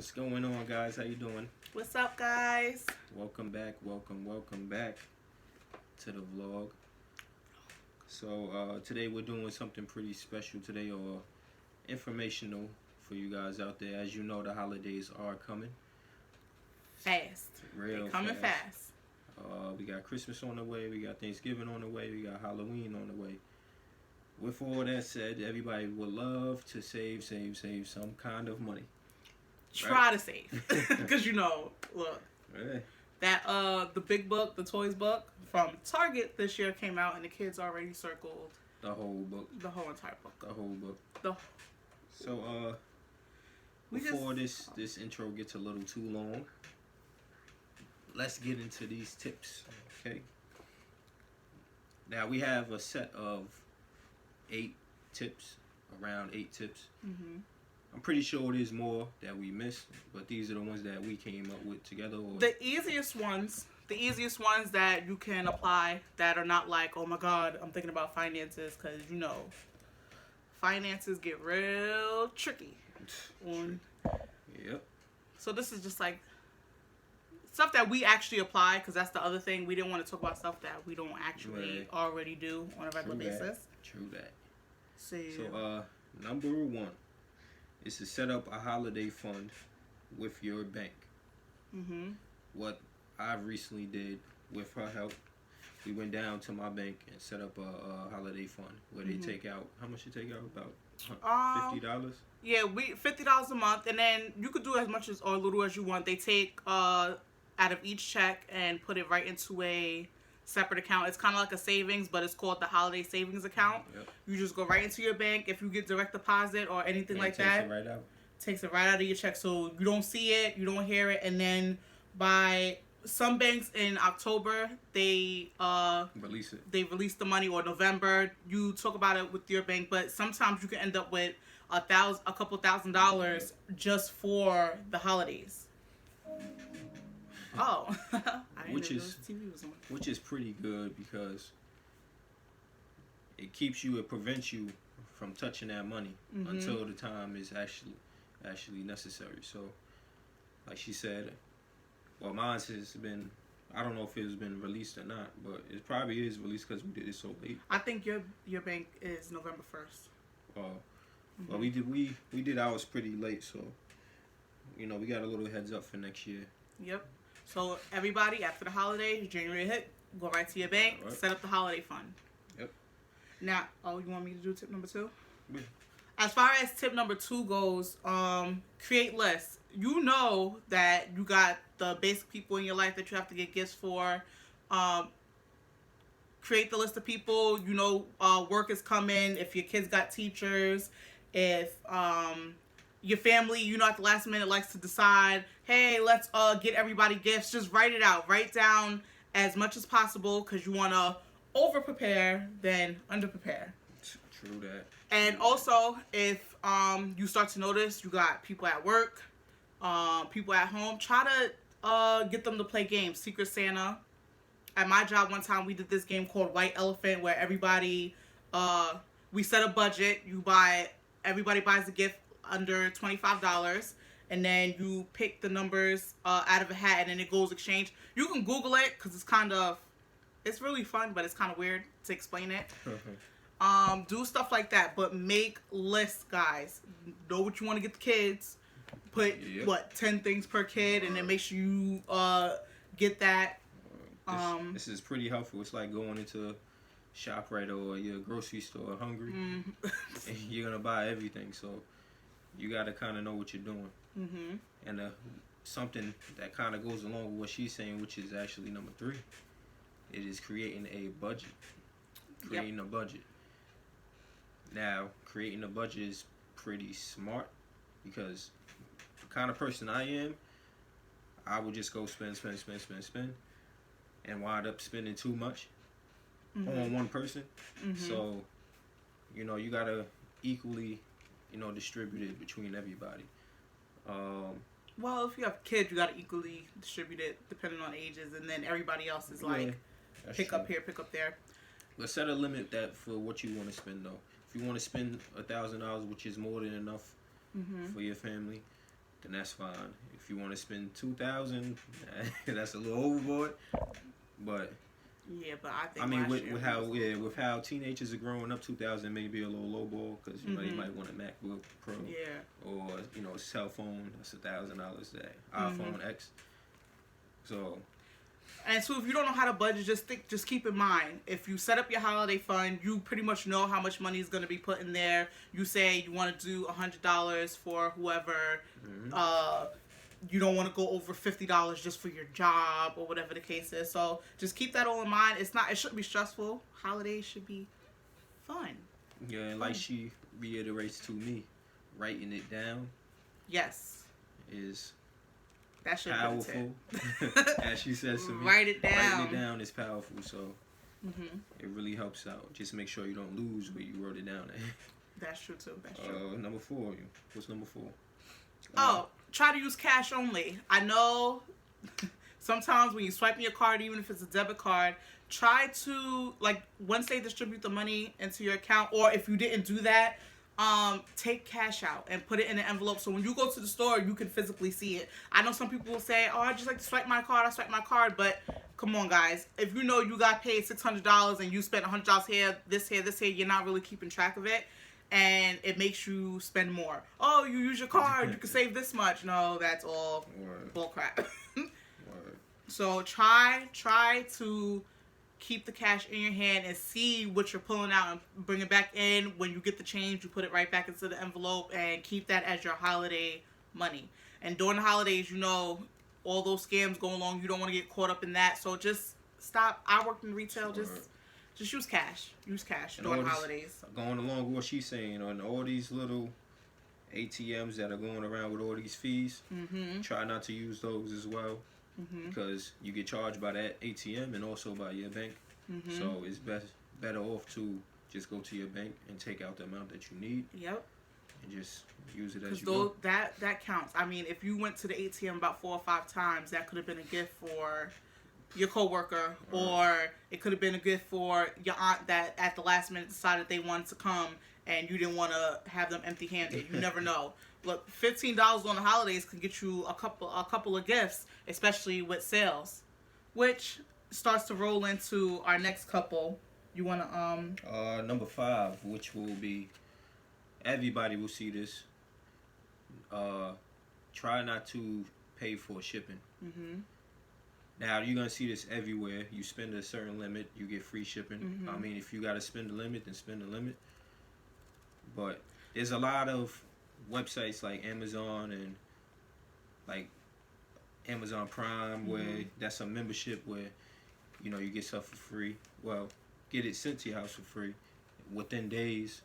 What's going on, guys? How you doing? What's up, guys? Welcome back. Welcome back to the vlog. So today we're doing something pretty special today, or informational for you guys out there. As you know, the holidays are coming. Fast. Real They coming fast. We got Christmas on the way. We got Thanksgiving on the way. We got Halloween on the way. With all that said, everybody would love to save some kind of money. Try to save, because look, Right. that the big book, the toys book from Target this year came out, and the kids already circled The whole book. the whole entire book. The whole book. The So before this intro gets a little too long, let's get into these tips. Okay. Now we have a set of 8 tips, around 8 tips. I'm pretty sure there's more that we missed, but these are the ones that we came up with together. the easiest ones that you can apply that are not like, oh my God, I'm thinking about finances, because finances get real tricky. Yep. So this is just like stuff that we actually apply, because that's the other thing. We didn't want to talk about stuff that we don't actually already do on a regular basis. True that. So number 1 is to set up a holiday fund with your bank. What I recently did with her help, we went down to my bank and set up a holiday fund where they take out, how much they take out? About $50? Yeah, $50 a month, and then you could do as much as or little as you want. They take out of each check and put it right into a separate account. It's kind of like a savings, but it's called the holiday savings account. Yep. You just go right into your bank. If you get direct deposit or anything like that, Takes it right out. Takes it right out of your check, so you don't see it, you don't hear it. And then by some banks in October, they Release it. They release the money, or November. You talk about it with your bank, but sometimes you can end up with a couple $1,000 just for the holidays. Oh, which is pretty good, because it prevents you from touching that money until the time is actually necessary. So, like she said, well, mine has been, I don't know if it's been released or not, but it probably is released because we did it so late. I think your bank is November 1st. Well, we did ours pretty late, so we got a little heads up for next year. Yep. So everybody, after the holidays, January hit, go right to your bank, set up the holiday fund. Yep. Now, you want me to do tip number 2? Yeah. As far as tip number 2 goes, create lists. You know that you got the basic people in your life that you have to get gifts for. Create the list of people. Work is coming. If your kids got teachers, if your family, at the last minute likes to decide, hey, let's get everybody gifts. Just write it out. Write down as much as possible, because you want to over-prepare than under-prepare. True that. And also, if you start to notice you got people at work, people at home, try to get them to play games. Secret Santa. At my job one time, we did this game called White Elephant, where everybody, we set a budget. Everybody buys a gift under $25, and then you pick the numbers out of a hat, and then it goes exchange. You can Google it, because it's really fun, but it's kind of weird to explain it. Do stuff like that, but make lists, guys. Know what you want to get the kids. Put 10 things per kid, and then make sure you get that. This is pretty helpful. It's like going into ShopRite or your grocery store hungry, and you're gonna buy everything. So you gotta kind of know what you're doing. And something that kind of goes along with what she's saying, which is actually number 3, it is creating a budget. Creating a budget. Now, creating a budget is pretty smart, because the kind of person I am, I would just go spend, and wind up spending too much on one person. So, you gotta equally, distribute it between everybody. Well, if you have kids, you gotta equally distribute it depending on ages, and then everybody else is like, pick up here, pick up there. Let's set a limit for what you want to spend, though. If you want to spend $1,000, which is more than enough for your family, then that's fine. If you want to spend $2,000, that's a little overboard. But yeah, but I think I mean, with how teenagers are growing up, 2,000 may be a little low ball because you know they might want a MacBook Pro, or a cell phone that's $1,000 today, iPhone X. So. And so if you don't know how to budget, just keep in mind, if you set up your holiday fund, you pretty much know how much money is going to be put in there. You say you want to do $100 for whoever. You don't want to go over $50 just for your job or whatever the case is. So just keep that all in mind. It shouldn't be stressful. Holidays should be fun. Yeah, and like she reiterates to me, writing it down. Yes. Is that should powerful. As she says to me, write it down. Writing it down is powerful. So it really helps out. Just make sure you don't lose where you wrote it down at. That's true too. That's true. Number 4. What's number 4? Try to use cash only. I know sometimes when you swipe your card, even if it's a debit card, try to, like, once they distribute the money into your account, or if you didn't do that, take cash out and put it in an envelope so when you go to the store, you can physically see it. I know some people will say, I just like to swipe my card, but come on, guys. If you know you got paid $600 and you spent $100 here, this here, you're not really keeping track of it. And it makes you spend more. Oh, you use your card, you can save this much. No, that's all bullcrap. So try to keep the cash in your hand and see what you're pulling out and bring it back in. When you get the change, you put it right back into the envelope and keep that as your holiday money. And during the holidays, you know, all those scams go along. You don't want to get caught up in that. So just stop. I worked in retail. Just use cash. Use cash during holidays. Going along with what she's saying, on all these little ATMs that are going around with all these fees, try not to use those as well, because you get charged by that ATM and also by your bank. So it's better off to just go to your bank and take out the amount that you need. Yep. And just use it as you go. That counts. I mean, if you went to the ATM about 4 or 5 times, that could have been a gift for your coworker, or it could have been a gift for your aunt that at the last minute decided they wanted to come and you didn't want to have them empty-handed. You never know. Look, $15 on the holidays can get you a couple of gifts, especially with sales, which starts to roll into our next couple. You want to number 5, which will be, everybody will see this. Try not to pay for shipping. Now, you're going to see this everywhere. You spend a certain limit, you get free shipping. I mean, if you got to spend the limit, then spend the limit. But there's a lot of websites like Amazon and like Amazon Prime where that's a membership where, you know, you get stuff for free. Well, get it sent to your house for free within days.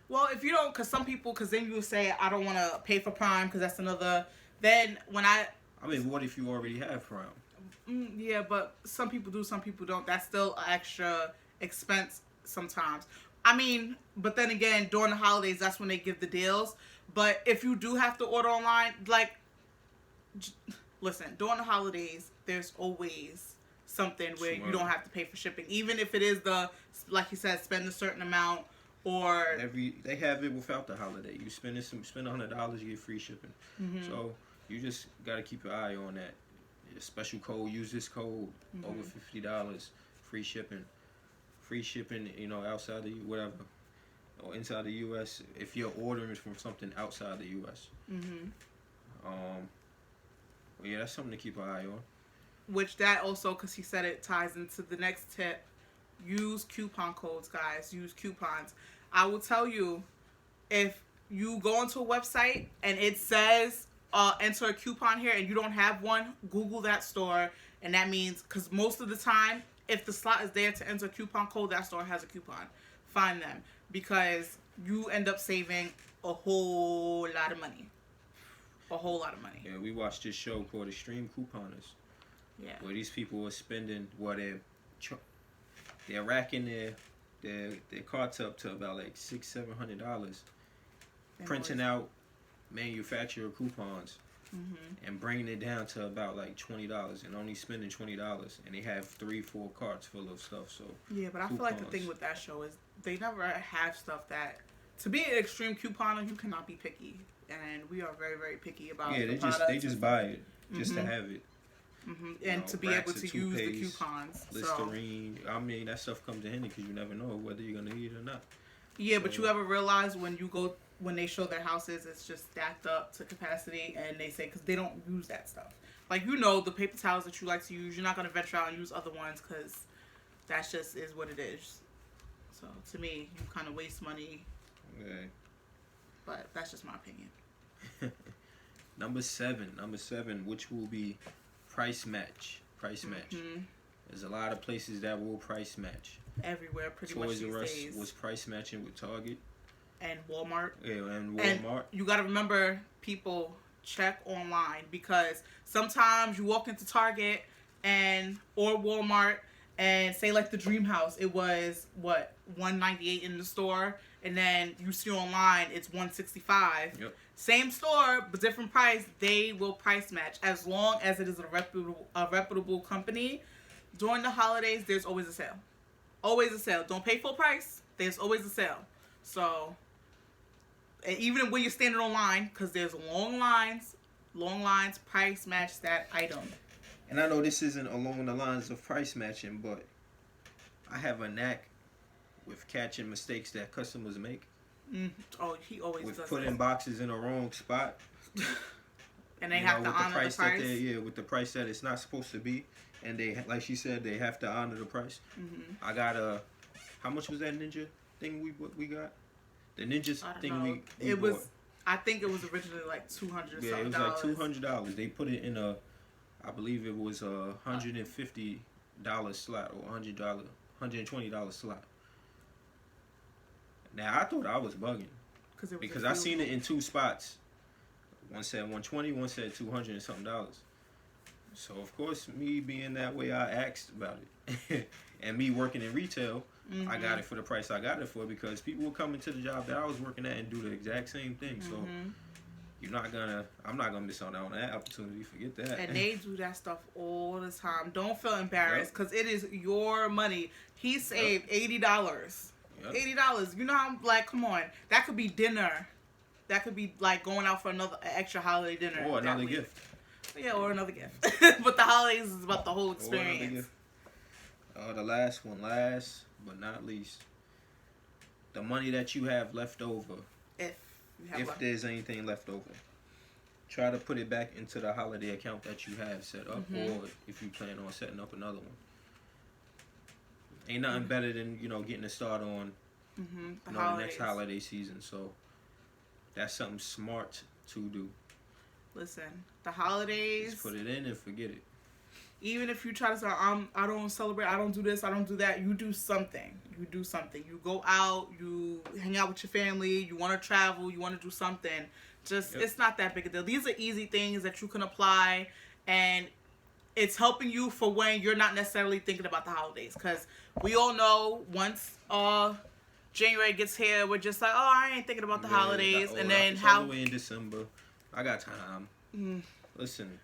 Well, if you don't, because then you will say, I don't want to pay for Prime because that's another, then when I mean, what if you already have Prime? Yeah, but some people do, some people don't. That's still an extra expense sometimes. I mean, but then again, during the holidays, that's when they give the deals. But if you do have to order online, like, listen, during the holidays, there's always something where you don't have to pay for shipping. Even if it is like you said, spend a certain amount, or... They have it without the holiday. You spend $100, you get free shipping. So you just got to keep your eye on that. A special code, use this code, over $50, free shipping. Free shipping, you know, outside the whatever, or inside the U.S. if you're ordering from something outside the U.S. Well, yeah, that's something to keep an eye on. Which that also, because he said it ties into the next tip. Use coupon codes, guys. Use coupons. I will tell you, if you go onto a website and it says enter a coupon here and you don't have one, Google that store, and that means, because most of the time, if the slot is there to enter a coupon code, that store has a coupon. Find them, because you end up saving a whole lot of money. A whole lot of money. Yeah, we watched this show called Extreme Couponers. Yeah. Where these people are spending, they're racking their carts up to about like $600-700, printing out manufacturer coupons and bringing it down to about like $20 and only spending $20, and they have 3-4 carts full of stuff. So yeah, but I feel like the thing with that show is they never have stuff that, to be an extreme couponer, you cannot be picky. and we are very, very picky about they just buy it just to have it. And to be able to use the coupons. Listerine. So. I mean, that stuff comes in handy because you never know whether you're gonna eat it or not. Yeah, so. But you ever realize when they show their houses, it's just stacked up to capacity, and they say because they don't use that stuff. Like, the paper towels that you like to use, you're not gonna venture out and use other ones because that's just is what it is. So to me, you kind of waste money. Okay. But that's just my opinion. Number seven, which will be price match. There's a lot of places that will price match. Everywhere, pretty much these days. Toys R Us was price matching with Target. And Walmart. Yeah, and Walmart. And you got to remember, people, check online, because sometimes you walk into Target or Walmart and say like the Dream House, it was $198 in the store, and then you see online it's $165. Yep. Same store but different price. They will price match as long as it is a reputable company. During the holidays, there's always a sale. Always a sale. Don't pay full price. There's always a sale. So, and even when you're standing online, because there's long lines, price match that item. And I know this isn't along the lines of price matching, but I have a knack with catching mistakes that customers make. Oh, he always does. With putting boxes in the wrong spot. And they have to honor the price. With the price that it's not supposed to be. And they, like she said, they have to honor the price. Mm-hmm. I got how much was that Ninja thing we got? The Ninja thing we bought. I think it was originally like $200 or something. Yeah, it was like $200. They put it in I believe it was a $150 slot or $120 slot. Now I thought I was bugging because I seen it in two spots. One said 120, one said $200 and something dollars. So of course, me being that way, I asked about it, and me working in retail, I got it for the price I got it for because people were coming to the job that I was working at and do the exact same thing. So I'm not gonna miss out on that opportunity. Forget that. And they do that stuff all the time. Don't feel embarrassed because it is your money. He saved $80. $80. You know how come on, that could be dinner. That could be like going out for another extra holiday dinner or another gift. Yeah, or another gift. But the holidays is about the whole experience. The last one, last but not least, the money that you have left over. If there's anything left over, try to put it back into the holiday account that you have set up, or if you plan on setting up another one. Ain't nothing better than getting a start on the next holiday season. So that's something smart to do. Listen, the holidays. Just put it in and forget it. Even if you try to say, I don't celebrate, I don't do this, I don't do that, you do something. You do something. You go out, you hang out with your family, you want to travel, you want to do something. It's not that big a deal. These are easy things that you can apply, and it's helping you for when you're not necessarily thinking about the holidays. Because we all know once January gets here, we're just like, I ain't thinking about the holidays. And then all the way in December, I got time. Listen,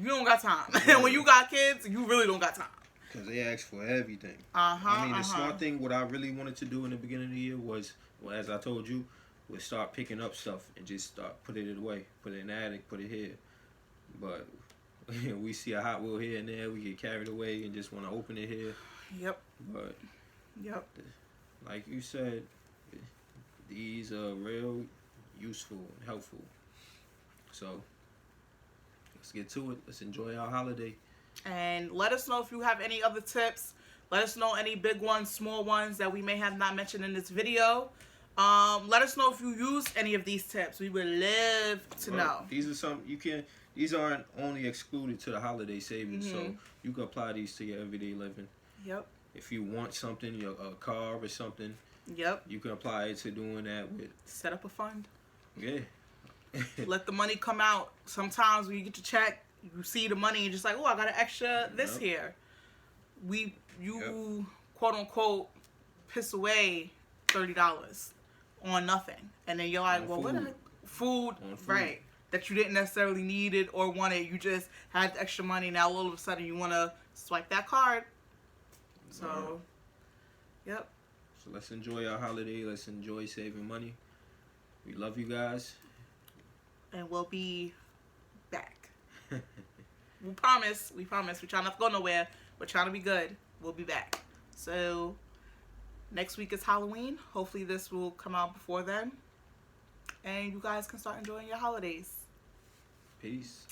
you don't got time. Yeah. When you got kids, you really don't got time. Because they ask for everything. I mean, the smart thing, what I really wanted to do in the beginning of the year was, as I told you, was start picking up stuff and just start putting it away. Put it in the attic, put it here. But we see a Hot Wheel here and there, we get carried away and just want to open it here. Yep. But, like you said, these are real useful and helpful. So, let's get to it. Let's enjoy our holiday. And let us know if you have any other tips. Let us know any big ones, small ones that we may have not mentioned in this video. Let us know if you use any of these tips. We would love to know. These are some these aren't only excluded to the holiday savings, so you can apply these to your everyday living. Yep. If you want something, a car or something, yep, you can apply it to doing that with. Set up a fund. Yeah. Let the money come out. Sometimes when you get your check, you see the money and just like, I got an extra this here. You quote unquote piss away $30 on nothing, and then you're like, what the food, right? That you didn't necessarily need it or want it. You just had extra money. Now all of a sudden you want to swipe that card. So, yep. So let's enjoy our holiday. Let's enjoy saving money. We love you guys. and we'll be back. We promise. We're trying not to go nowhere. We're trying to be good. We'll be back. So next week is Halloween. Hopefully this will come out before then. And you guys can start enjoying your holidays. Peace.